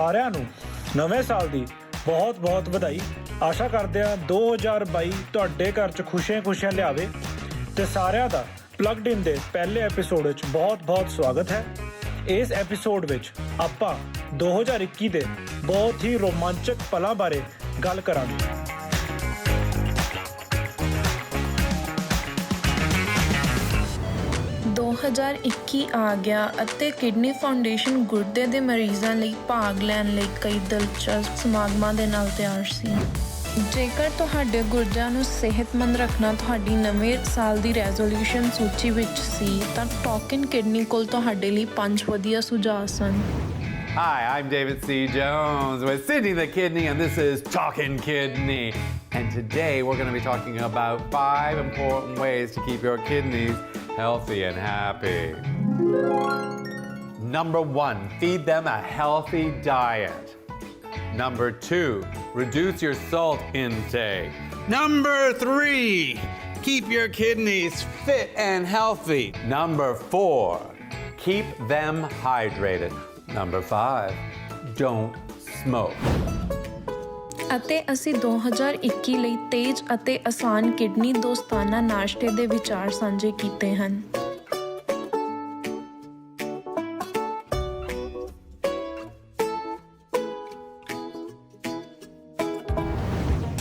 ਸਾਰਿਆਂ ਨੂੰ ਨਵੇਂ ਸਾਲ ਦੀ ਬਹੁਤ ਵਧਾਈ। ਆਸ਼ਾ ਕਰਦੇ ਹਾਂ 2022 ਤੁਹਾਡੇ ਘਰ 'ਚ ਖੁਸ਼ੀਆਂ ਲਿਆਵੇ ਤੇ ਸਾਰਿਆਂ ਦਾ ਪਲੱਗਡ ਇਨ ਦੇ ਪਹਿਲੇ ਐਪੀਸੋਡ ਵਿੱਚ ਬਹੁਤ ਸਵਾਗਤ ਹੈ। ਇਸ ਐਪੀਸੋਡ ਵਿੱਚ ਆਪਾਂ 2021 ਦੇ ਬਹੁਤ ਹੀ ਰੋਮਾਂਚਕ ਪਲਾਂ ਬਾਰੇ ਗੱਲ ਕਰਾਂਗੇ। 2021 ਆ ਗਿਆ ਅਤੇ ਕਿਡਨੀ ਫਾਊਂਡੇਸ਼ਨ ਗੁਰਦੇ ਦੇ ਮਰੀਜ਼ਾਂ ਲਈ ਭਾਗ ਲੈਣ ਲਈ ਕਈ ਦਿਲਚਸਪ ਸਮਾਗਮਾਂ ਦੇ ਨਾਲ ਤਿਆਰ ਸੀ। ਜੇਕਰ ਤੁਹਾਡੇ ਗੁਰਦਿਆਂ ਨੂੰ ਸਿਹਤਮੰਦ ਰੱਖਣਾ ਤੁਹਾਡੀ ਨਵੇਂ ਸਾਲ ਦੀ ਰੈਜ਼ੋਲੂਸ਼ਨ ਸੂਚੀ ਵਿੱਚ ਸੀ ਤਾਂ ਟਾਕਿਨ ਕਿਡਨੀ ਕੋਲ ਤੁਹਾਡੇ ਲਈ 5 ਵਧੀਆ ਸੁਝਾਅ ਸਨ। Hi, I'm David C. Jones with Sydney the Kidney, and this is Talkin' Kidney. And today we're going to be talking about 5 important ways to keep your kidneys healthy and happy. Number 1, feed them a healthy diet. Number 2, reduce your salt intake. Number 3, keep your kidneys fit and healthy. Number 4, keep them hydrated. Number 5, don't smoke. ਅਤੇ ਅਸੀਂ 2021 ਲਈ ਤੇਜ਼ ਅਤੇ ਆਸਾਨ kidney ਦੋਸਤਾਨਾ ਨਾਸ਼ਤੇ ਦੇ ਵਿਚਾਰ ਸਾਂਝੇ ਕੀਤੇ ਹਨ।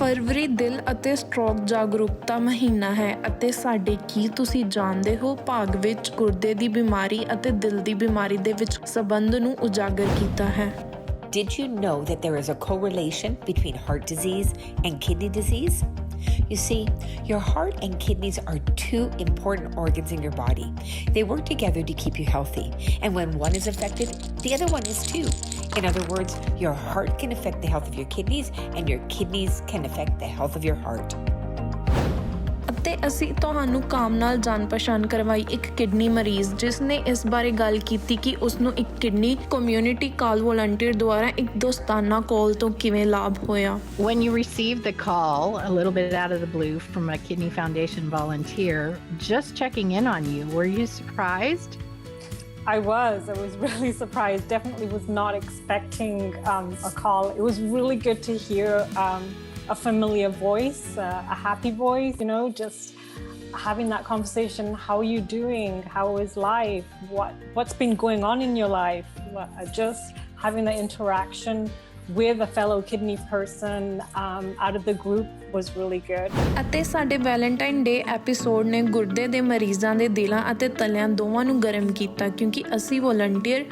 ਫਰਵਰੀ ਦਿਲ ਅਤੇ ਸਟ੍ਰੋਕ ਜਾਗਰੂਕਤਾ ਮਹੀਨਾ ਹੈ ਅਤੇ ਸਾਡੇ ਕੀ ਤੁਸੀਂ ਜਾਣਦੇ ਹੋ ਭਾਗ ਵਿੱਚ ਗੁਰਦੇ ਦੀ ਬਿਮਾਰੀ ਅਤੇ ਦਿਲ ਦੀ ਬਿਮਾਰੀ ਦੇ ਵਿੱਚ ਸੰਬੰਧ ਨੂੰ ਉਜਾਗਰ ਕੀਤਾ ਹੈ। Did you know that there is a correlation between heart disease and kidney disease? You see, your heart and kidneys are 2 important organs in your body. They work together to keep you healthy. And when one is affected, the other one is too. In other words, your heart can affect the health of your kidneys, and your kidneys can affect the health of your heart. ਅਤੇ ਅਸੀਂ ਤੁਹਾਨੂੰ ਕਾਮ ਨਾਲ ਜਾਣ ਪਛਾਣ ਕਰਵਾਈ ਇੱਕ kidney ਮਰੀਜ਼ ਜਿਸ ਨੇ ਇਸ ਬਾਰੇ ਗੱਲ ਕੀਤੀ ਕਿ ਉਸ ਨੂੰ ਇੱਕ ਕਿਡਨੀ ਕਮਿਊਨਿਟੀ ਕਾਲ ਵੋਲੰਟੀਅਰ ਦੁਆਰਾ ਇੱਕ ਦੋਸਤਾਨਾ ਕਾਲ ਤੋਂ ਕਿਵੇਂ ਲਾਭ ਹੋਇਆ। When you received the call a little bit out of the blue from a Kidney Foundation volunteer, just checking in on you, were you surprised? I was really surprised. Definitely was not expecting a call. It was really good to hear a familiar voice, a happy voice, you know, just having that conversation. How are you doing? How is life? What's been going on in your life? Just having that interaction with a fellow kidney person out of the group was really good. ਅਤੇ ਸਾਡੇ Valentine day episode ਨੇ ਗੁਰਦੇ ਦੇ ਮਰੀਜ਼ਾਂ ਦੇ ਦਿਲਾਂ ਅਤੇ ਤਲਿਆਂ ਦੋਵਾਂ ਨੂੰ ਗਰਮ ਕੀਤਾ ਕਿਉਂਕਿ ਅਸੀਂ ਵੋਲੰਟੀਅਰ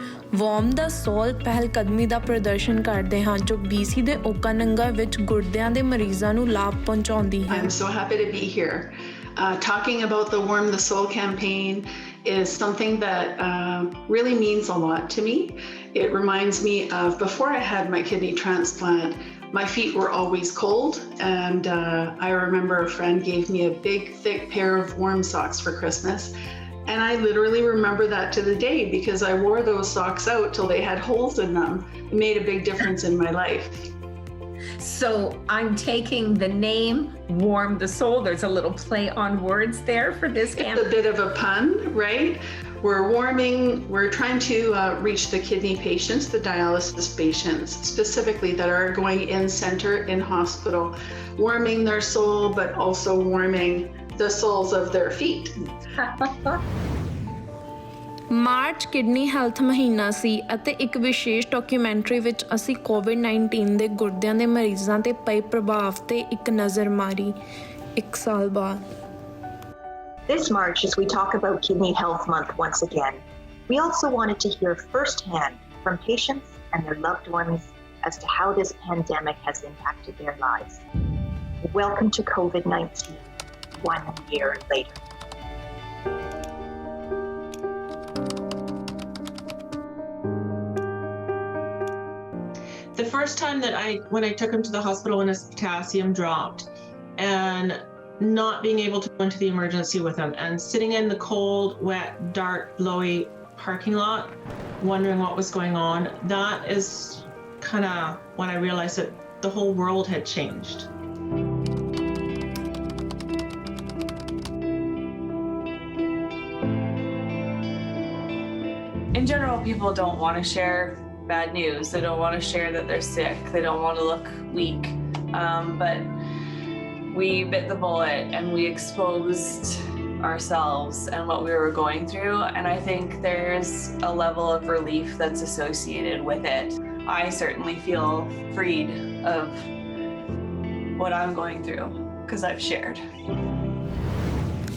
ਵਾਰਮ ਦਾ ਸੋਲ ਪਹਿਲ ਕਦਮੀ ਦਾ ਪ੍ਰਦਰਸ਼ਨ ਕਰਦੇ ਹਾਂ ਜੋ BC ਦੇ ਓਕਾਨੰਗਾ ਵਿੱਚ ਗੁਰਦਿਆਂ ਦੇ ਮਰੀਜ਼ਾਂ ਨੂੰ ਲਾਭ ਪਹੁੰਚਾਉਂਦੀ ਹੈ। I'm so happy to be here. Talking about the Warm the Soul campaign is something that really means a lot to me. It reminds me of before I had my kidney transplant, my feet were always cold, and I remember a friend gave me a big, thick pair of warm socks for Christmas. And I literally remember that to the day because I wore those socks out till they had holes in them. It made a big difference in my life. So I'm taking the name Warm the Soul. There's a little play on words there for this campaign. It's a bit of a pun, right? We're trying to reach the kidney patients, the dialysis patients, specifically that are going in center, in hospital, warming their soul, but also warming the soles of their feet. March kidney health ਮਹੀਨਾ ਸੀ ਅਤੇ ਇੱਕ ਵਿਸ਼ੇਸ਼ documentary ਵਿੱਚ ਅਸੀਂ COVID-19 ਦੇ ਗੁਰਦਿਆਂ ਦੇ ਮਰੀਜ਼ਾਂ ਤੇ ਪਏ ਪ੍ਰਭਾਵ ਤੇ ਇੱਕ ਨਜ਼ਰ ਮਾਰੀ 1 ਸਾਲ ਬਾਅਦ। This March, as we talk about Kidney Health Month once again, we also wanted to hear firsthand from patients and their loved ones as to how this pandemic has impacted their lives. Welcome to COVID-19, 1 year later. The first time that when I took him to the hospital when his potassium dropped and not being able to go into the emergency with him and sitting in the cold, wet, dark, blowy parking lot, wondering what was going on, that is kind of when I realized that the whole world had changed. In general, people don't want to share bad news. They don't want to share that they're sick. They don't want to look weak. But we bit the bullet and we exposed ourselves and what we were going through. And I think there's a level of relief that's associated with it. I certainly feel freed of what I'm going through because I've shared.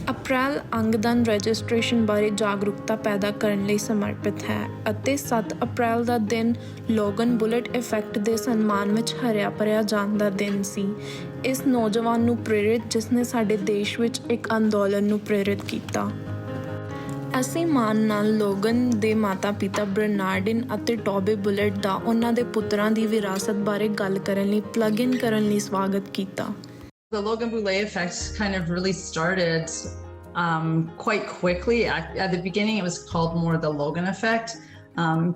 ਅਪ੍ਰੈਲ ਅੰਗਦਾਨ registration ਬਾਰੇ ਜਾਗਰੂਕਤਾ ਪੈਦਾ ਕਰਨ ਲਈ ਸਮਰਪਿਤ ਹੈ ਅਤੇ 7 ਅਪ੍ਰੈਲ ਦਾ ਦਿਨ ਲੋਗਨ ਬੁਲੇਟ ਇਫੈਕਟ ਦੇ ਸਨਮਾਨ ਵਿੱਚ ਹਰਿਆ ਭਰਿਆ ਜਾਣ ਦਾ ਦਿਨ ਸੀ। ਇਸ ਨੌਜਵਾਨ ਨੂੰ ਪ੍ਰੇਰਿਤ ਜਿਸ ਨੇ ਸਾਡੇ ਦੇਸ਼ ਵਿੱਚ ਇੱਕ ਅੰਦੋਲਨ ਨੂੰ ਪ੍ਰੇਰਿਤ ਕੀਤਾ। ਅਸੀਂ ਮਾਣ ਨਾਲ ਲੋਗਨ ਦੇ ਮਾਤਾ-ਪਿਤਾ ਬਰਨਾਰਡਿਨ ਅਤੇ ਟੋਬੇ ਬੁਲੇਟ ਦਾ ਉਹਨਾਂ ਦੇ ਪੁੱਤਰਾਂ ਦੀ ਵਿਰਾਸਤ ਬਾਰੇ ਗੱਲ ਕਰਨ ਲਈ ਪਲੱਗ ਇਨ ਕਰਨ ਲਈ ਸਵਾਗਤ ਕੀਤਾ। The Logan Boulet effect kind of really started quite quickly. At the beginning, it was called more the Logan effect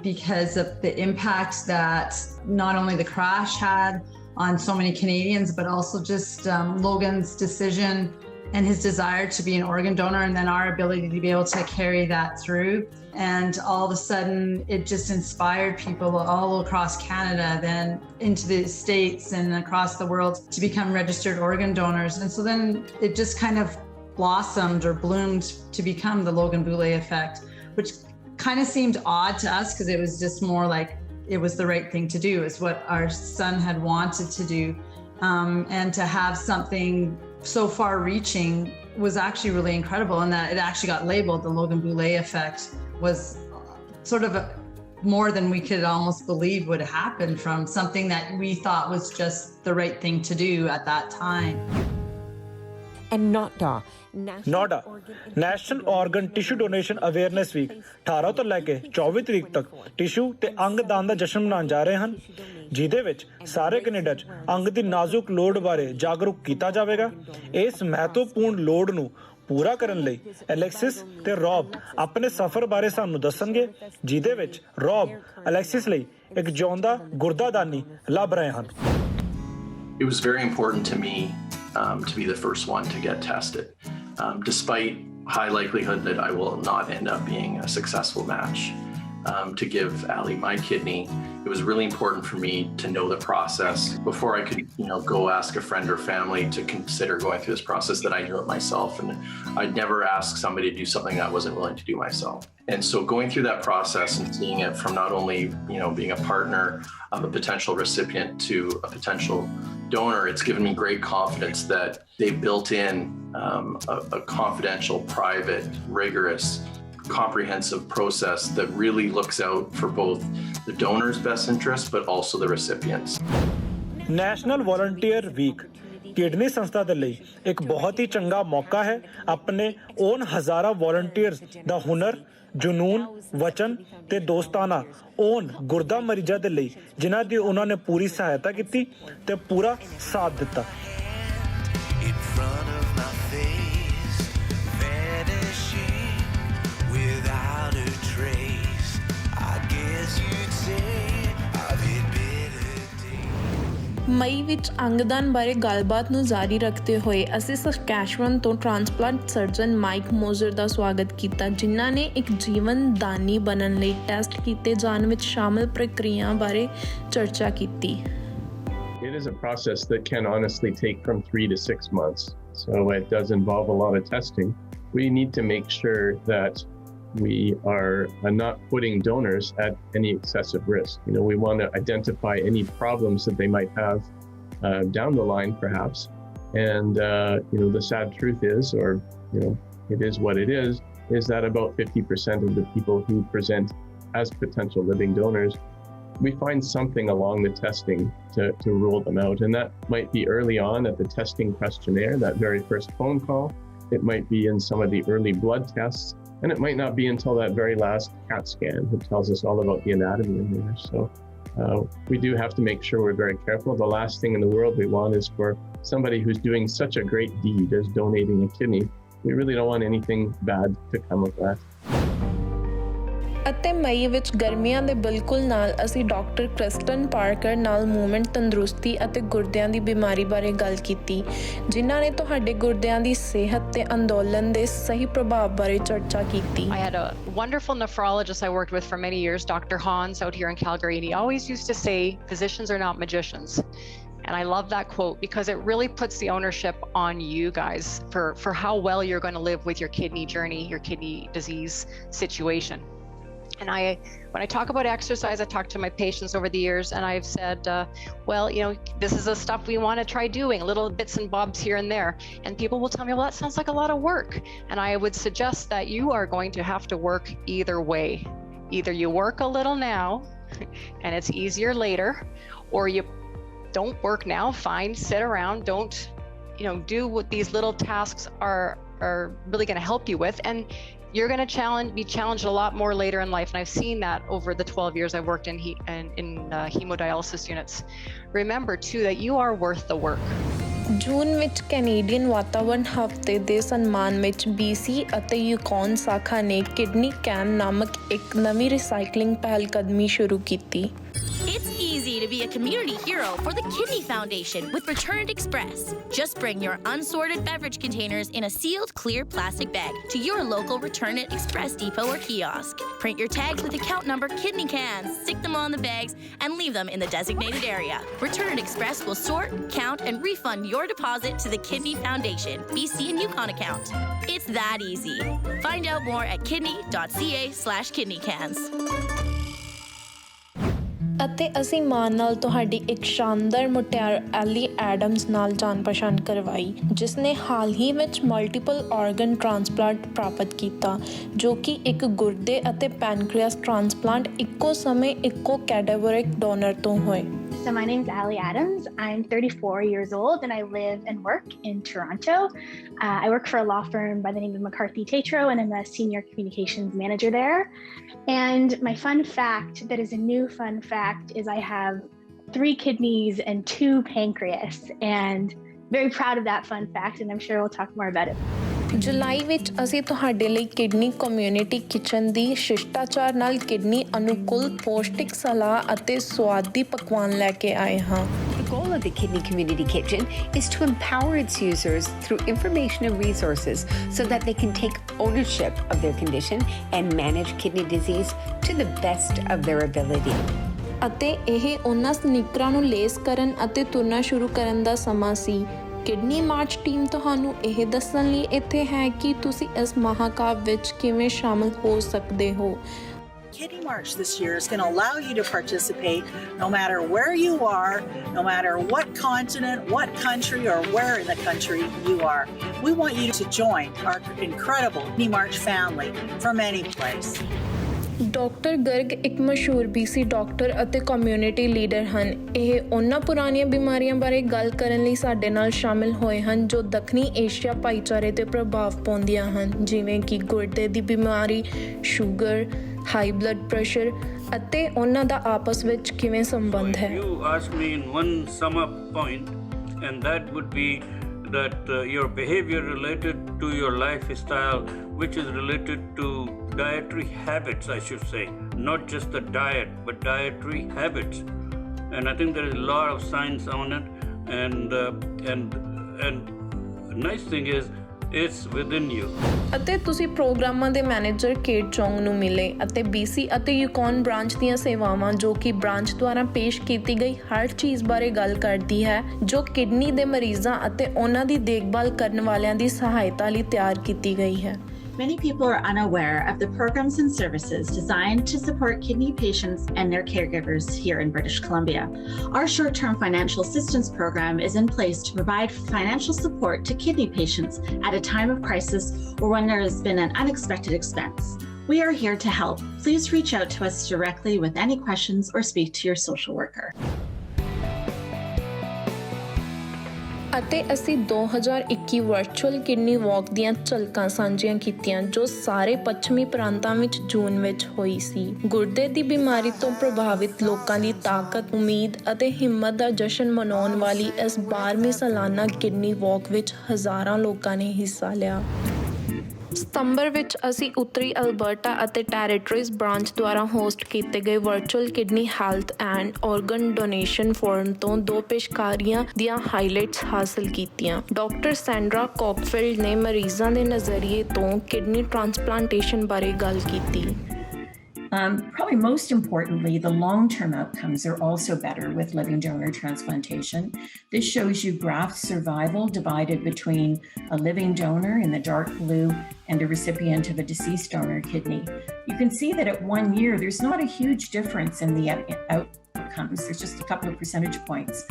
because of the impact that not only the crash had on so many Canadians, but also just Logan's decision and his desire to be an organ donor, and then our ability to be able to carry that through. And all of a sudden, it just inspired people all across Canada, then into the States and across the world to become registered organ donors. And so then it just kind of blossomed or bloomed to become the Logan Boulet effect, which kind of seemed odd to us because it was just more like it was the right thing to do. It's what our son had wanted to do. And to have something so far reaching was actually really incredible, and that it actually got labeled the Logan Boulet effect was sort of more than we could almost believe would happen from something that we thought was just the right thing to do at that time. And NODA, NODA national organ tissue donation awareness week 18 ਤੋਂ ਲੈ ਕੇ 24 ਤਰੀਕ ਤੱਕ tissue ਤੇ ਅੰਗ ਦਾਨ ਦਾ ਜਸ਼ਨ ਮਨਾਉਣ ਜਾ ਰਹੇ ਹਨ, ਜਿਹਦੇ ਵਿੱਚ ਸਾਰੇ ਕੈਨੇਡਾ 'ਚ ਅੰਗ ਦੀ ਨਾਜ਼ੁਕ ਲੋੜ ਬਾਰੇ ਜਾਗਰੂਕ ਕੀਤਾ ਜਾਵੇਗਾ। ਇਸ ਮਹੱਤਵਪੂਰਨ ਲੋੜ ਨੂੰ ਪੂਰਾ ਕਰਨ ਲਈ ਅਲੈਕਸਿਸ ਤੇ ਰੌਬ ਆਪਣੇ ਸਫ਼ਰ ਬਾਰੇ ਸਾਨੂੰ ਦੱਸਣਗੇ, ਜਿਹਦੇ ਵਿੱਚ ਰੌਬ ਅਲੈਕਸਿਸ ਲਈ ਇੱਕ ਜਿਉਂਦਾ ਗੁਰਦਾਦਾਨੀ ਲੱਭ ਰਹੇ ਹਨ। It was very important to me to be the first one to get tested, despite high likelihood that I will not end up being a successful match to give Ali my kidney. It was really important for me to know the process before I could, go ask a friend or family to consider going through this process, that I knew it myself. And I'd never ask somebody to do something I wasn't willing to do myself. And so going through that process and seeing it from not only, being a partner of a potential recipient to a potential donor, it's given me great confidence that they built in a confidential, private, rigorous, comprehensive process that really looks out for both the donor's best interest but also the recipients. National volunteer week kidney ਸੰਸਥਾ ਦੇ ਲਈ ਇੱਕ ਬਹੁਤ ਹੀ ਚੰਗਾ ਮੌਕਾ ਹੈ ਆਪਣੇ on ਹਜ਼ਾਰਾਂ ਵੋਲੰਟੀਅਰਸ ਦਾ ਹੁਨਰ, ਜਨੂਨ, ਵਚਨ ਤੇ ਦੋਸਤਾਨਾ ਓਨ ਗੁਰਦਾ ਮਰੀਜ਼ਾਂ ਦੇ ਲਈ ਜਿਨ੍ਹਾਂ ਦੀ ਉਹਨਾਂ ਨੇ ਪੂਰੀ ਸਹਾਇਤਾ ਕੀਤੀ ਤੇ ਪੂਰਾ ਸਾਥ ਦਿੱਤਾ। ਮਈ ਵਿੱਚ ਅੰਗਦਾਨ ਬਾਰੇ ਗੱਲਬਾਤ ਨੂੰ ਜਾਰੀ ਰੱਖਦੇ ਹੋਏ ਅਸੀਂ ਸਸਕੈਚੁਅਨ ਤੋਂ ਟ੍ਰਾਂਸਪਲਾਂਟ ਸਰਜਨ ਮਾਈਕ ਮੋਜ਼ਰ ਦਾ ਸਵਾਗਤ ਕੀਤਾ, ਜਿਨ੍ਹਾਂ ਨੇ ਇੱਕ ਜੀਵਨ ਦਾਨੀ ਬਣਨ ਲਈ ਟੈਸਟ ਕੀਤੇ ਜਾਣ ਵਿੱਚ ਸ਼ਾਮਲ ਪ੍ਰਕਿਰਿਆ ਬਾਰੇ ਚਰਚਾ ਕੀਤੀ। It is a process that can honestly take from 3 to 6 months, so it does involve a lot of testing. We need to make sure that we are not putting donors at any excessive risk. We want to identify any problems that they might have down the line, perhaps. And the sad truth is, or it is what it is that about 50% of the people who present as potential living donors, we find something along the testing to rule them out. And that might be early on at the testing questionnaire, that very first phone call. It might be in some of the early blood tests. And it might not be until that very last CAT scan that tells us all about the anatomy in there. So we do have to make sure we're very careful. The last thing in the world we want is for somebody who's doing such a great deed as donating a kidney. We really don't want anything bad to come of that. ਅਤੇ ਮਈ ਵਿੱਚ ਗਰਮੀਆਂ ਦੇ ਬਿਲਕੁਲ ਨਾਲ ਅਸੀਂ doctor Kristen Parker ਨਾਲ movement ਤੰਦਰੁਸਤੀ ਅਤੇ ਗੁਰਦਿਆਂ ਦੀ ਬਿਮਾਰੀ ਬਾਰੇ ਗੱਲ ਕੀਤੀ, ਜਿਨ੍ਹਾਂ ਨੇ ਤੁਹਾਡੇ ਗੁਰਦਿਆਂ ਦੀ ਸਿਹਤ ਤੇ ਅੰਦੋਲਨ ਦੇ ਸਹੀ ਪ੍ਰਭਾਵ ਬਾਰੇ ਚਰਚਾ ਕੀਤੀ। I had a wonderful nephrologist I worked with for many years, Dr. Hans, out here in Calgary, and he always used to say, physicians are not magicians. And I love that quote because it really puts the ownership on you guys for how well you're going to live with your kidney journey, your kidney disease situation. And when I talk about exercise, I talk to my patients over the years and I've said, well, you know, this is the stuff we want to try doing, little bits and bobs here and there. And people will tell me, well, that sounds like a lot of work. And I would suggest that you are going to have to work either way. Either you work a little now and it's easier later, or you don't work now, fine, sit around, don't, you know, do what these little tasks are really going to help you with. And you're going to be challenged a lot more later in life. And I've seen that over the 12 years I've worked in hemodialysis units. Remember too that you are worth the work. ਜੂਨ ਵਿੱਚ Canadian ਵਾਤਾਵਰਣ ਹਫ਼ਤੇ ਦੇ ਸਨਮਾਨ ਵਿੱਚ BC ਅਤੇ ਯੂਕੌਨ ਸ਼ਾਖਾ ਨੇ kidney can ਨਾਮਕ ਇੱਕ ਨਵੀਂ ਰੀਸਾਈਕਲਿੰਗ ਪਹਿਲਕਦਮੀ ਸ਼ੁਰੂ ਕੀਤੀ। It's easy to be a community hero for the Kidney Foundation with Returned Express. Just bring your unsorted beverage containers in a sealed clear plastic bag to your local Return It Express depot or kiosk. Print your tags with account number kidney cans, stick them on the bags, and leave them in the designated area. Return It Express will sort, count, and refund your deposit to the Kidney Foundation BC and Yukon account. It's that easy. Find out more at kidney.ca/kidneycans. ਅਤੇ ਅਸੀਂ ਮਾਣ ਨਾਲ ਤੁਹਾਡੀ ਇੱਕ ਸ਼ਾਨਦਾਰ ਮੁਟਿਆਰ ally Adams ਨਾਲ ਜਾਣ ਪਛਾਣ ਕਰਵਾਈ, ਜਿਸ ਨੇ ਹਾਲ ਹੀ ਵਿੱਚ ਮਲਟੀਪਲ ਆਰਗਨ ਟ੍ਰਾਂਸਪਲਾਂਟ ਪ੍ਰਾਪਤ ਕੀਤਾ, ਜੋ ਕਿ ਇੱਕ ਗੁਰਦੇ ਅਤੇ ਪੈਨਕ੍ਰੀਅਸ ਟ੍ਰਾਂਸਪਲਾਂਟ ਇੱਕੋ ਸਮੇਂ ਇੱਕੋ ਕੈਡਾਵਰਿਕ ਡੋਨਰ ਤੋਂ ਹੋਏ। So my name's Allie Adams. I'm 34 years old and I live and work in Toronto. I work for a law firm by the name of McCarthy Tetro and I'm a senior communications manager there. And my fun fact that is a new fun fact is I have 3 kidneys and 2 pancreas, and very proud of that fun fact, and I'm sure we'll talk more about it. ਜੁਲਾਈ ਵਿੱਚ ਅਸੀਂ ਤੁਹਾਡੇ ਲਈ kidney community kitchen ਦੀ ਸ਼ਿਸ਼ਟਾਚਾਰ ਨਾਲ kidney ਅਨੁਕੂਲ ਪੌਸ਼ਟਿਕ ਸਲਾਹ ਅਤੇ ਸੁਆਦੀ ਪਕਵਾਨ ਲੈ ਕੇ ਆਏ ਹਾਂ। The goal of the Kidney Community Kitchen is to empower its users through information and resources so that they can take ownership of their condition and manage kidney disease to the best of their ability. ਅਤੇ ਇਹ ਉਹਨਾਂ ਸਨੀਕਰਾਂ ਨੂੰ ਲੇਸ ਕਰਨ ਅਤੇ ਤੁਰਨਾ ਸ਼ੁਰੂ ਕਰਨ ਦਾ ਸਮਾਂ ਸੀ। ਕਿਡਨੀ ਮਾਰਚ ਟੀਮ ਤੁਹਾਨੂੰ ਇਹ ਦੱਸਣ ਲਈ ਇੱਥੇ ਹੈ ਕਿ ਤੁਸੀਂ ਇਸ ਮਹਾਕਾਵ ਵਿੱਚ ਕਿਵੇਂ ਸ਼ਾਮਲ ਹੋ ਸਕਦੇ ਹੋ। Kidney March this year is going to allow you to participate no matter where you are, no matter what continent, what country, or where in the country you are. We want you to join our incredible Kidney March family from any place. Doctor Garg ਇੱਕ ਮਸ਼ਹੂਰ BC doctor ਅਤੇ community leader ਹਨ। ਇਹ ਉਹਨਾਂ ਪੁਰਾਣੀਆਂ ਬਿਮਾਰੀਆਂ ਬਾਰੇ ਗੱਲ ਕਰਨ ਲਈ ਸਾਡੇ ਨਾਲ ਸ਼ਾਮਿਲ ਹੋਏ ਹਨ ਜੋ ਦੱਖਣੀ ਏਸ਼ੀਆ ਭਾਈਚਾਰੇ 'ਤੇ ਪ੍ਰਭਾਵ ਪਾਉਂਦੀਆਂ ਹਨ, ਜਿਵੇਂ ਕਿ ਗੁਰਦੇ ਦੀ ਬਿਮਾਰੀ, ਸ਼ੂਗਰ, ਹਾਈ ਬਲੱਡ ਪ੍ਰੈਸ਼ਰ ਅਤੇ ਉਹਨਾਂ ਦਾ ਆਪਸ ਵਿੱਚ ਕਿਵੇਂ ਸੰਬੰਧ ਹੈ। You asked me in one sum up point, and that would be that your behavior related to your lifestyle, which is related to dietary habits, I should say, not just the diet, but dietary habits. And I think there is a lot of science on it, and nice thing is it's within you. ਅਤੇ ਤੁਸੀਂ ਪ੍ਰੋਗਰਾਮਾਂ ਦੇ manager Kate ਚੌਂਗ ਨੂੰ ਮਿਲੇ ਅਤੇ BC ਅਤੇ ਯੂਕੌਨ branch ਦੀਆਂ ਸੇਵਾਵਾਂ, ਜੋ ਕਿ ਬ੍ਰਾਂਚ ਦੁਆਰਾ ਪੇਸ਼ ਕੀਤੀ ਗਈ ਹਰ ਚੀਜ਼ ਬਾਰੇ ਗੱਲ ਕਰਦੀ ਹੈ ਜੋ ਕਿਡਨੀ ਦੇ ਮਰੀਜ਼ਾਂ ਅਤੇ ਉਹਨਾਂ ਦੀ ਦੇਖਭਾਲ ਕਰਨ ਵਾਲਿਆਂ ਦੀ ਸਹਾਇਤਾ ਲਈ ਤਿਆਰ ਕੀਤੀ ਗਈ ਹੈ। Many people are unaware of the programs and services designed to support kidney patients and their caregivers here in British Columbia. Our short-term financial assistance program is in place to provide financial support to kidney patients at a time of crisis or when there has been an unexpected expense. We are here to help. Please reach out to us directly with any questions or speak to your social worker. ਅਤੇ ਅਸੀਂ 2021 virtual kidney ਵਾਕ ਦੀਆਂ ਝਲਕਾਂ ਸਾਂਝੀਆਂ ਕੀਤੀਆਂ ਜੋ ਸਾਰੇ ਪੱਛਮੀ ਪ੍ਰਾਂਤਾਂ ਵਿੱਚ ਜੂਨ ਵਿੱਚ ਹੋਈ ਸੀ। ਗੁਰਦੇ ਦੀ ਬਿਮਾਰੀ ਤੋਂ ਪ੍ਰਭਾਵਿਤ ਲੋਕਾਂ ਦੀ ਤਾਕਤ, ਉਮੀਦ ਅਤੇ ਹਿੰਮਤ ਦਾ ਜਸ਼ਨ ਮਨਾਉਣ ਵਾਲੀ ਇਸ 12ਵੀਂ ਸਾਲਾਨਾ ਕਿਡਨੀ ਵਾਕ ਵਿੱਚ ਹਜ਼ਾਰਾਂ ਲੋਕਾਂ ਨੇ ਹਿੱਸਾ ਲਿਆ। ਸਤੰਬਰ ਵਿੱਚ ਅਸੀਂ ਉੱਤਰੀ ਅਲਬਰਟਾ ਅਤੇ ਟੈਰੀਟਰੀਜ਼ ਬ੍ਰਾਂਚ ਦੁਆਰਾ ਹੋਸਟ ਕੀਤੇ ਗਏ virtual kidney health and organ donation forum ਤੋਂ 2 ਪੇਸ਼ਕਾਰੀਆਂ ਦੀਆਂ ਹਾਈਲਾਈਟਸ ਹਾਸਲ ਕੀਤੀਆਂ। ਡਾਕਟਰ ਸੈਂਡਰਾ ਕੋਕਫੀਲਡ ਨੇ ਮਰੀਜ਼ਾਂ ਦੇ ਨਜ਼ਰੀਏ ਤੋਂ ਕਿਡਨੀ ਟ੍ਰਾਂਸਪਲਾਂਟੇਸ਼ਨ ਬਾਰੇ ਗੱਲ ਕੀਤੀ। Probably most importantly, the long-term outcomes are also better with living donor transplantation. This shows you graft survival divided between a living donor in the dark blue and a recipient of a deceased donor kidney. You can see that at 1 year, there's not a huge difference in the outcomes. There's just a couple of percentage points.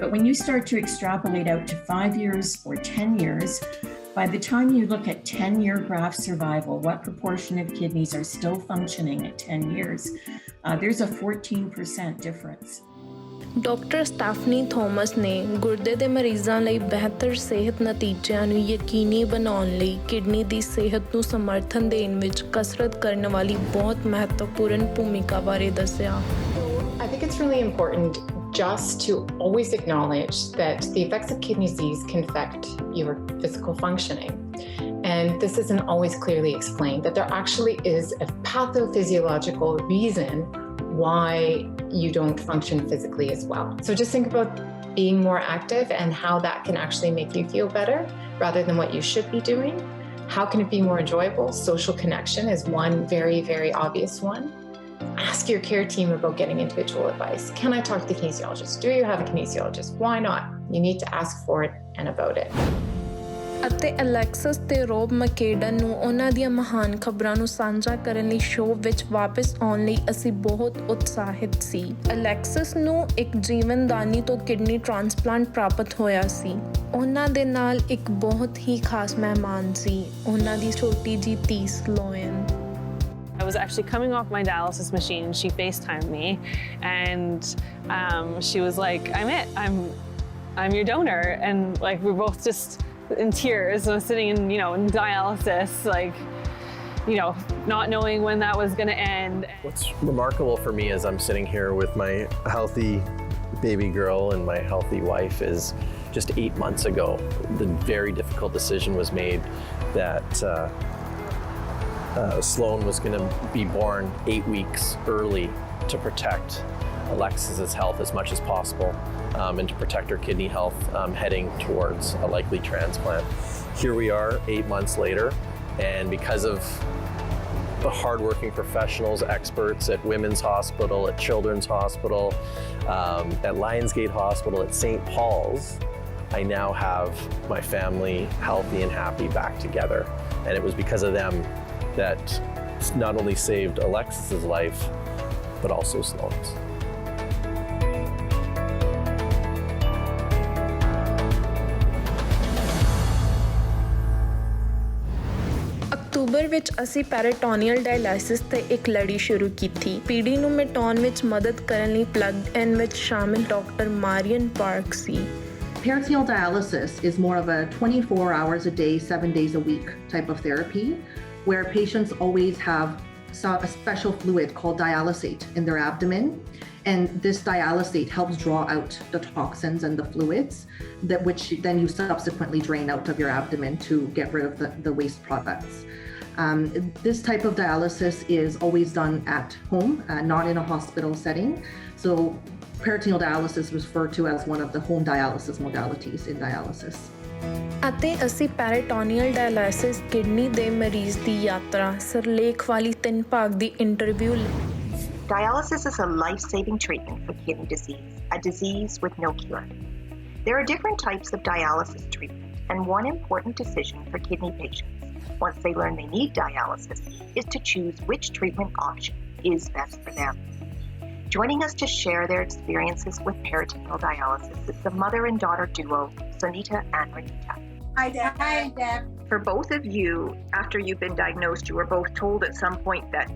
But when you start to extrapolate out to 5 years or 10 years, by the time you look at 10-year graft survival, what proportion of kidneys are still functioning at 10 years, there's a 14% difference. Doctor Stephanie Thomas ਨੇ ਗੁਰਦੇ ਦੇ ਮਰੀਜ਼ਾਂ ਲਈ ਬਿਹਤਰ ਸਿਹਤ ਨਤੀਜਿਆਂ ਨੂੰ ਯਕੀਨੀ ਬਣਾਉਣ ਲਈ ਕਿਡਨੀ ਦੀ ਸਿਹਤ ਨੂੰ ਸਮਰਥਨ ਦੇਣ ਵਿੱਚ ਕਸਰਤ ਕਰਨ ਵਾਲੀ ਬਹੁਤ ਮਹੱਤਵਪੂਰਨ ਭੂਮਿਕਾ ਬਾਰੇ ਦੱਸਿਆ। I think it's really important just to always acknowledge that the effects of kidney disease can affect your physical functioning. And this isn't always clearly explained, that there actually is a pathophysiological reason why you don't function physically as well. So just think about being more active and how that can actually make you feel better rather than what you should be doing. How can it be more enjoyable? Social connection is one very, very obvious one. Ask your care team about getting individual advice. Can I talk to the kinesiologist? Do you have a kinesiologist? Why not? You need to ask for it and about it. ਅਤੇ Alexis ਤੇ ਰੋਬ ਮੈਕੇਡਨ ਨੂੰ ਉਹਨਾਂ ਦੀਆਂ ਮਹਾਨ ਖਬਰਾਂ ਨੂੰ ਸਾਂਝਾ ਕਰਨ ਲਈ ਸ਼ੋਅ ਵਿੱਚ ਵਾਪਸ ਆਉਣ ਲਈ ਅਸੀਂ ਬਹੁਤ ਉਤਸ਼ਾਹਿਤ ਸੀ। ਅਲੈਕਸਿਸ ਨੂੰ ਇੱਕ ਜੀਵਨਦਾਨੀ ਤੋਂ ਕਿਡਨੀ ਟ੍ਰਾਂਸਪਲਾਂਟ ਪ੍ਰਾਪਤ ਹੋਇਆ ਸੀ। ਉਹਨਾਂ ਦੇ ਨਾਲ ਇੱਕ ਬਹੁਤ ਹੀ ਖਾਸ ਮਹਿਮਾਨ ਸੀ, ਉਹਨਾਂ ਦੀ ਛੋਟੀ ਜਿਹੀ ਧੀ ਸਲੋਇਨ। I was actually coming off my dialysis machine. She FaceTimed me and she was like, I'm your donor. And like, we're both just in tears. I was sitting in dialysis, not knowing when that was going to end. What's remarkable for me as I'm sitting here with my healthy baby girl and my healthy wife is just 8 months ago, the very difficult decision was made that Sloan was going to be born 8 weeks early to protect Alexis's health as much as possible and to protect her kidney health heading towards a likely transplant. Here we are 8 months later, and because of the hardworking professionals, experts at Women's Hospital, at Children's Hospital, at Lionsgate Hospital, at St. Paul's, I now have my family healthy and happy back together. And it was because of them that not only saved Alexis's life, but also Sloan's. October ਵਿੱਚ ਅਸੀਂ ਪੈਰੀਟੋਨੀਅਲ ਡਾਇਲਾਇਸਿਸ ਤੇ ਇੱਕ ਲੜੀ ਸ਼ੁਰੂ ਕੀਤੀ। ਪੀੜੀ ਨੂੰ ਮਿਟਾਉਣ ਵਿੱਚ ਮਦਦ ਕਰਨ ਲਈ ਪਲੱਗਡ ਇਨ ਵਿੱਚ ਸ਼ਾਮਿਲ ਡਾਕਟਰ ਮਾਰੀਅਨ ਪਾਰਕ ਸੀ। Peritoneal dialysis is more of a 24 hours a day, 7 days a week type of therapy, where patients always have a special fluid called dialysate in their abdomen. And this dialysate helps draw out the toxins and the fluids, which then you subsequently drain out of your abdomen to get rid of the waste products. This type of dialysis is always done at home, not in a hospital setting. So peritoneal dialysis is referred to as one of the home dialysis modalities in dialysis. ਅਤੇ ਅਸੀਂ ਪੈਰੀਟੋਨੀਅਲ ਡਾਇਲਾਇਸਿਸ kidney ਦੇ ਮਰੀਜ਼ ਦੀ ਯਾਤਰਾ ਸਿਰਲੇਖ ਵਾਲੀ 3 ਭਾਗ ਦੀ interview. Dialysis is a life-saving treatment for kidney disease, a disease with no cure. There are different types of dialysis treatment, and one important decision for kidney patients, once they learn they need dialysis, is to choose which treatment option is best for them. Joining us to share their experiences with peritoneal dialysis is the mother and daughter duo, Sunita and Renita. Hi, Deb. Hi, Deb. For both of you, after you've been diagnosed, you were both told at some point that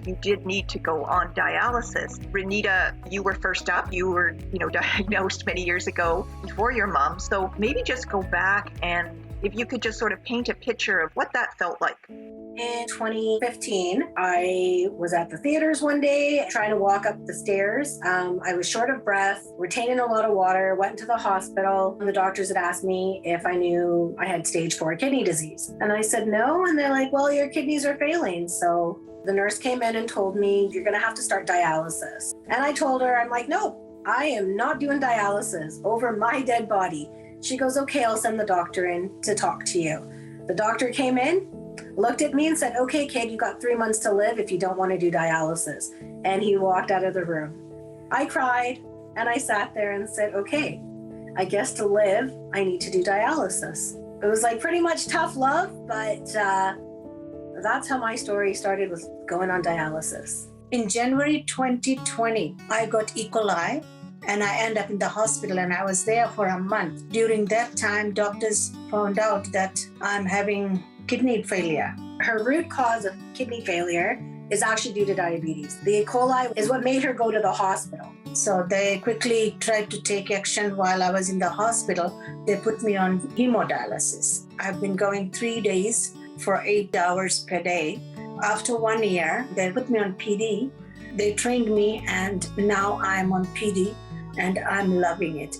you did need to go on dialysis. Renita, you were first up. You were, diagnosed many years ago before your mom. So maybe just go back and If you could just sort of paint a picture of what that felt like. In 2015, I was at the theaters one day trying to walk up the stairs. I was short of breath, retaining a lot of water, went to the hospital. The doctors had asked me if I knew I had stage 4 kidney disease. And I said no. And they're like, well, your kidneys are failing. So the nurse came in and told me, you're going to have to start dialysis. And I told her, I'm like, no, I am not doing dialysis over my dead body. She goes, okay, I'll send the doctor in to talk to you. The doctor came in, looked at me and said, okay, kid, you got 3 months to live if you don't want to do dialysis. And he walked out of the room. I cried and I sat there and said, okay, I guess to live, I need to do dialysis. It was like pretty much tough love, but that's how my story started, with going on dialysis. In January 2020, I got E. coli and I ended up in the hospital, and I was there for a month. During that time, doctors found out that I'm having kidney failure. Her root cause of kidney failure is actually due to diabetes. The E. coli is what made her go to the hospital. So they quickly tried to take action while I was in the hospital. They put me on hemodialysis. I've been going 3 days for 8 hours per day. After 1 year, they put me on PD. They trained me, and now I'm on PD and I'm loving it.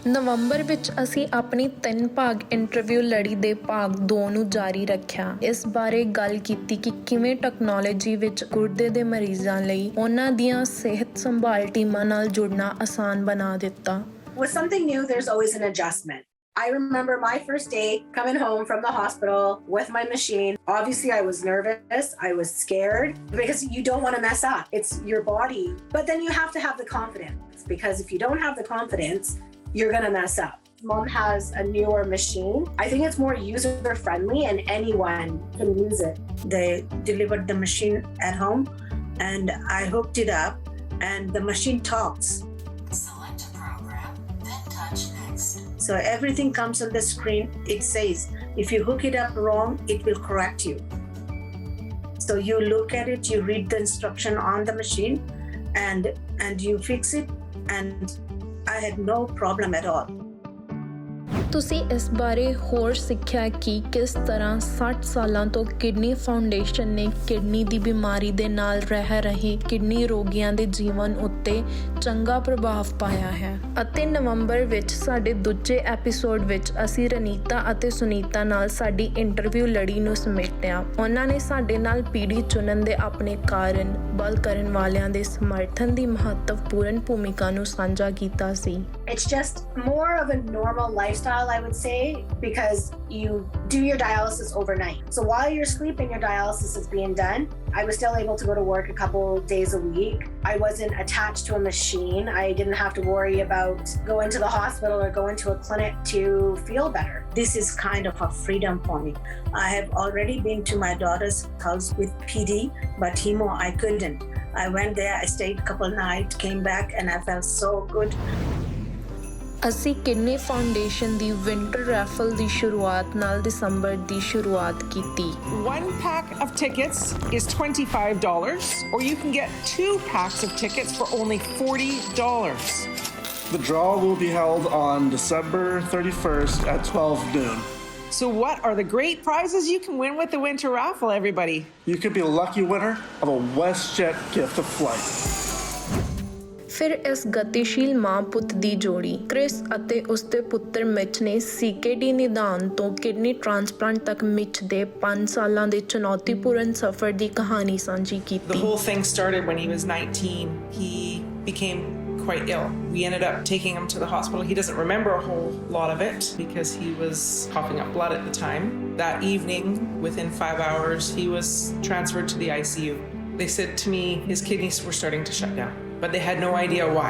ਨਵੰਬਰ ਵਿੱਚ ਅਸੀਂ ਆਪਣੀ 3 ਭਾਗ interview ਲੜੀ ਦੇ ਭਾਗ 2 ਨੂੰ ਜਾਰੀ ਰੱਖਿਆ। ਇਸ ਬਾਰੇ ਗੱਲ ਕੀਤੀ ਕਿ ਕਿਵੇਂ ਟੈਕਨੋਲੋਜੀ ਵਿੱਚ ਗੁਰਦੇ ਦੇ ਮਰੀਜ਼ਾਂ ਲਈ ਉਹਨਾਂ ਦੀਆਂ ਸਿਹਤ ਸੰਭਾਲ ਟੀਮਾਂ ਨਾਲ ਜੁੜਨਾ ਆਸਾਨ ਬਣਾ ਦਿੱਤਾ। With something new, there's always an adjustment. I remember my first day coming home from the hospital with my machine. Obviously, I was nervous. I was scared because you don't want to mess up. It's your body. But then you have to have the confidence, because if you don't have the confidence, you're going to mess up. Mom has a newer machine. I think it's more user friendly and anyone can use it. They delivered the machine at home and I hooked it up and the machine talks. Select a program, then touch next. So everything comes on the screen. It says, if you hook it up wrong, it will correct you. So you look at it, you read the instruction on the machine and you fix it, and I had no problem at all. ਤੁਸੀਂ ਇਸ ਬਾਰੇ ਹੋਰ ਸਿੱਖਿਆ ਕਿ ਕਿਸ ਤਰ੍ਹਾਂ 60 ਸਾਲਾਂ ਤੋਂ ਕਿਡਨੀ ਫਾਊਂਡੇਸ਼ਨ ਨੇ ਕਿਡਨੀ ਦੀ ਬਿਮਾਰੀ ਦੇ ਨਾਲ ਰਹਿ ਰਹੇ ਕਿਡਨੀ ਰੋਗੀਆਂ ਦੇ ਜੀਵਨ ਉੱਤੇ ਚੰਗਾ ਪ੍ਰਭਾਵ ਪਾਇਆ ਹੈ। ਅਤੇ ਨਵੰਬਰ ਵਿੱਚ ਸਾਡੇ ਦੂਜੇ ਐਪੀਸੋਡ ਵਿੱਚ ਅਸੀਂ ਰਨੀਤਾ ਅਤੇ ਸੁਨੀਤਾ ਨਾਲ ਸਾਡੀ ਇੰਟਰਵਿਊ ਲੜੀ ਨੂੰ ਸਮੇਟਿਆ। ਉਹਨਾਂ ਨੇ ਸਾਡੇ ਨਾਲ ਪੀੜੀ ਚੁਣਨ ਦੇ ਆਪਣੇ ਕਾਰਨ, ਬਲ ਕਰਨ ਵਾਲਿਆਂ ਦੇ ਸਮਰਥਨ ਦੀ ਮਹੱਤਵਪੂਰਨ ਭੂਮਿਕਾ ਨੂੰ ਸਾਂਝਾ ਕੀਤਾ ਸੀ। It's just more of a normal lifestyle, I would say, because you do your dialysis overnight. So while you're sleeping, your dialysis is being done. I was still able to go to work a couple days a week. I wasn't attached to a machine. I didn't have to worry about going to the hospital or going to a clinic to feel better. This is kind of a freedom for me. I have already been to my daughter's house with PD, but chemo I couldn't. I went there, I stayed a couple nights, came back, and I felt so good. ਅਸੀਂ kidney foundation ਦੀ winter Rafale ਦੀ ਸ਼ੁਰੂਆਤ ਨਾਲ ਦਸੰਬਰ ਦੀ ਸ਼ੁਰੂਆਤ ਕੀਤੀ। One pack of tickets is $25, or you can get 2 packs of tickets for only $40. The draw will be held on December 31st at 12 noon. So what are the great prizes you can win with the winter raffle, everybody? You could be a lucky winner of a WestJet gift of flight. ਫਿਰ ਇਸ ਗਤੀਸ਼ੀਲ ਮਾਂ ਪੁੱਤ ਦੀ ਜੋੜੀ Chris ਅਤੇ ਉਸਦੇ ਪੁੱਤਰ ਮਿਚ ਨੇ ਸੀਕੇਡੀ ਨਿਦਾਨ ਤੋਂ ਕਿਡਨੀ ਟ੍ਰਾਂਸਪਲਾਂਟ ਤੱਕ ਮਿਚ ਦੇ 5 ਸਾਲਾਂ ਦੇ ਚੁਣੌਤੀਪੂਰਨ ਸਫ਼ਰ ਦੀ ਕਹਾਣੀ ਸਾਂਝੀ ਕੀਤੀ। The whole thing started when he was 19. He became quite ill. We ended up taking him to the hospital. He doesn't remember a whole lot of it because he was coughing up blood at the time. That evening, within 5 hours, he was transferred to the ICU. They said to me his kidneys were starting to shut down, but they had no idea why.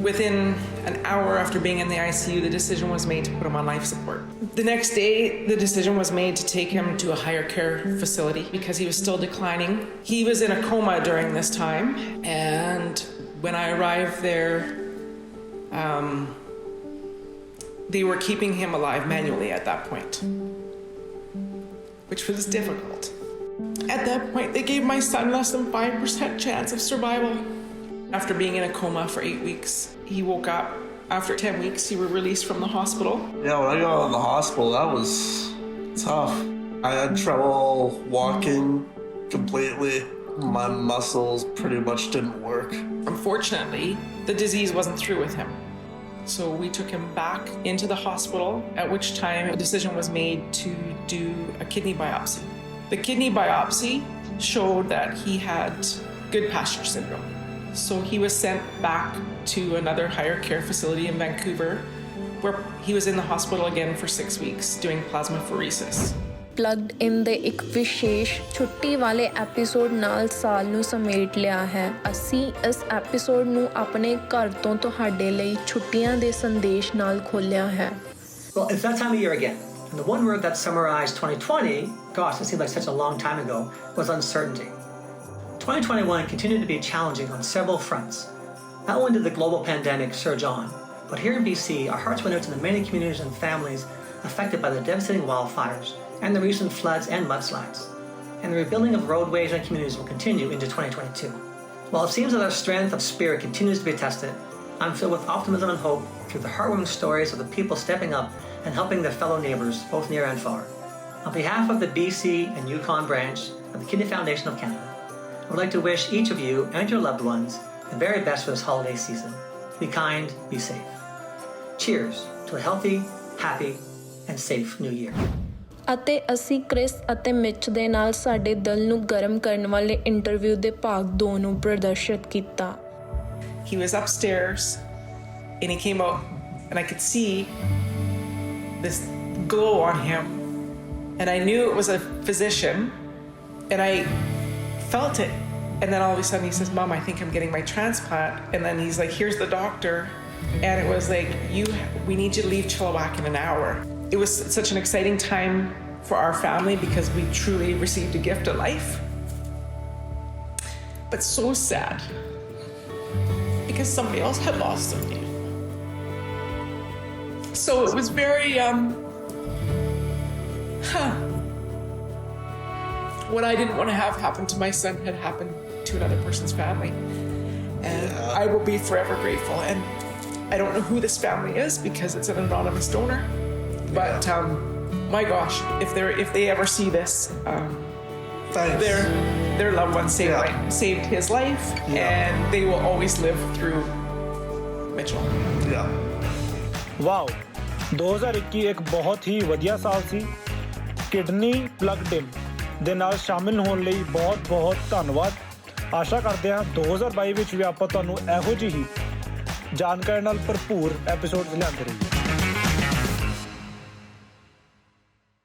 Within an hour after being in the ICU, the decision was made to put him on life support. The next day, the decision was made to take him to a higher care facility because he was still declining. He was in a coma during this time, and when I arrived there, they were keeping him alive manually at that point, which was difficult. At that point, they gave my son less than 5% chance of survival. After being in a coma for 8 weeks, he woke up After 10 weeks, you were released from the hospital. Yeah, when I got out of the hospital, that was tough. I had trouble walking completely. My muscles pretty much didn't work. Unfortunately, the disease wasn't through with him. So we took him back into the hospital, at which time a decision was made to do a kidney biopsy. The kidney biopsy showed that he had Goodpasture syndrome. So he was sent back to another higher care facility in Vancouver, where he was in the hospital again for 6 weeks doing plasmapheresis. ਪਲੱਗਡ ਇਨ ਦੇ ਇੱਕ ਵਿਸ਼ੇਸ਼ ਛੁੱਟੀ ਵਾਲੇ episode ਨਾਲ ਸਾਲ ਨੂੰ ਸਮੇਟ ਲਿਆ ਹੈ। ਅਸੀਂ ਇਸ ਐਪੀਸੋਡ ਨੂੰ ਆਪਣੇ ਘਰ ਤੋਂ ਤੁਹਾਡੇ ਲਈ ਛੁੱਟੀਆਂ ਦੇ ਸੰਦੇਸ਼ ਨਾਲ ਖੋਲ੍ਹਿਆ ਹੈ। Well, it's that time of year again. And the one word that summarized 2020, gosh, it seemed like such a long time ago, was uncertainty. 2021 continued to be challenging on several fronts. Not only did the global pandemic surge on, but here in BC, our hearts went out to the many communities and families affected by the devastating wildfires and the recent floods and mudslides. And the rebuilding of roadways and communities will continue into 2022. While it seems that our strength of spirit continues to be tested, I'm filled with optimism and hope through the heartwarming stories of the people stepping up and helping their fellow neighbours, both near and far. On behalf of the BC and Yukon branch of the Kidney Foundation of Canada, I would like to wish each of you and your loved ones the very best for this holiday season. Be kind, be safe. Cheers to a healthy, happy, and safe new year. ਅਤੇ ਅਸੀਂ Chris ਅਤੇ ਮਿਚ ਦੇ ਨਾਲ ਸਾਡੇ ਦਿਲ ਨੂੰ ਗਰਮ ਕਰਨ ਵਾਲੇ ਇੰਟਰਵਿਊ ਦੇ ਭਾਗ 2 ਨੂੰ ਪ੍ਰਦਰਸ਼ਿਤ ਕੀਤਾ। He was upstairs and he came out and I could see this glow on him and I knew it was a physician and I felt it. And then all of a sudden he says, "Mom, I think I'm getting my transplant." And then he's like, "Here's the doctor." And it was like, we need you to leave Chilliwack in an hour. It was such an exciting time for our family because we truly received a gift of life. But so sad because somebody else had lost somebody. So it was very, what I didn't want to have happen to my son had happened to another person's family. And I will be forever grateful. And I don't know who this family is because it's an anonymous donor. But my gosh, if they ever see this, their loved one saved his life, and they will always live through Mitchell. Wow 2021 ਇੱਕ ਬਹੁਤ ਹੀ ਵਧੀਆ ਸਾਲ ਸੀ। Kidney ਪਲੱਗਡ ਇਨ ਦੇ ਨਾਲ ਸ਼ਾਮਿਲ ਹੋਣ ਲਈ ਬਹੁਤ ਬਹੁਤ ਧੰਨਵਾਦ। ਆਸ਼ਾ ਕਰਦੇ ਹਾਂ 2022 ਵਿੱਚ ਵੀ ਆਪਾਂ ਤੁਹਾਨੂੰ ਇਹੋ ਜਿਹੀ ਜਾਣਕਾਰੀ ਨਾਲ ਭਰਪੂਰ ਐਪੀਸੋਡਸ ਲਿਆਉਂਦੇ ਰਹੀਏ।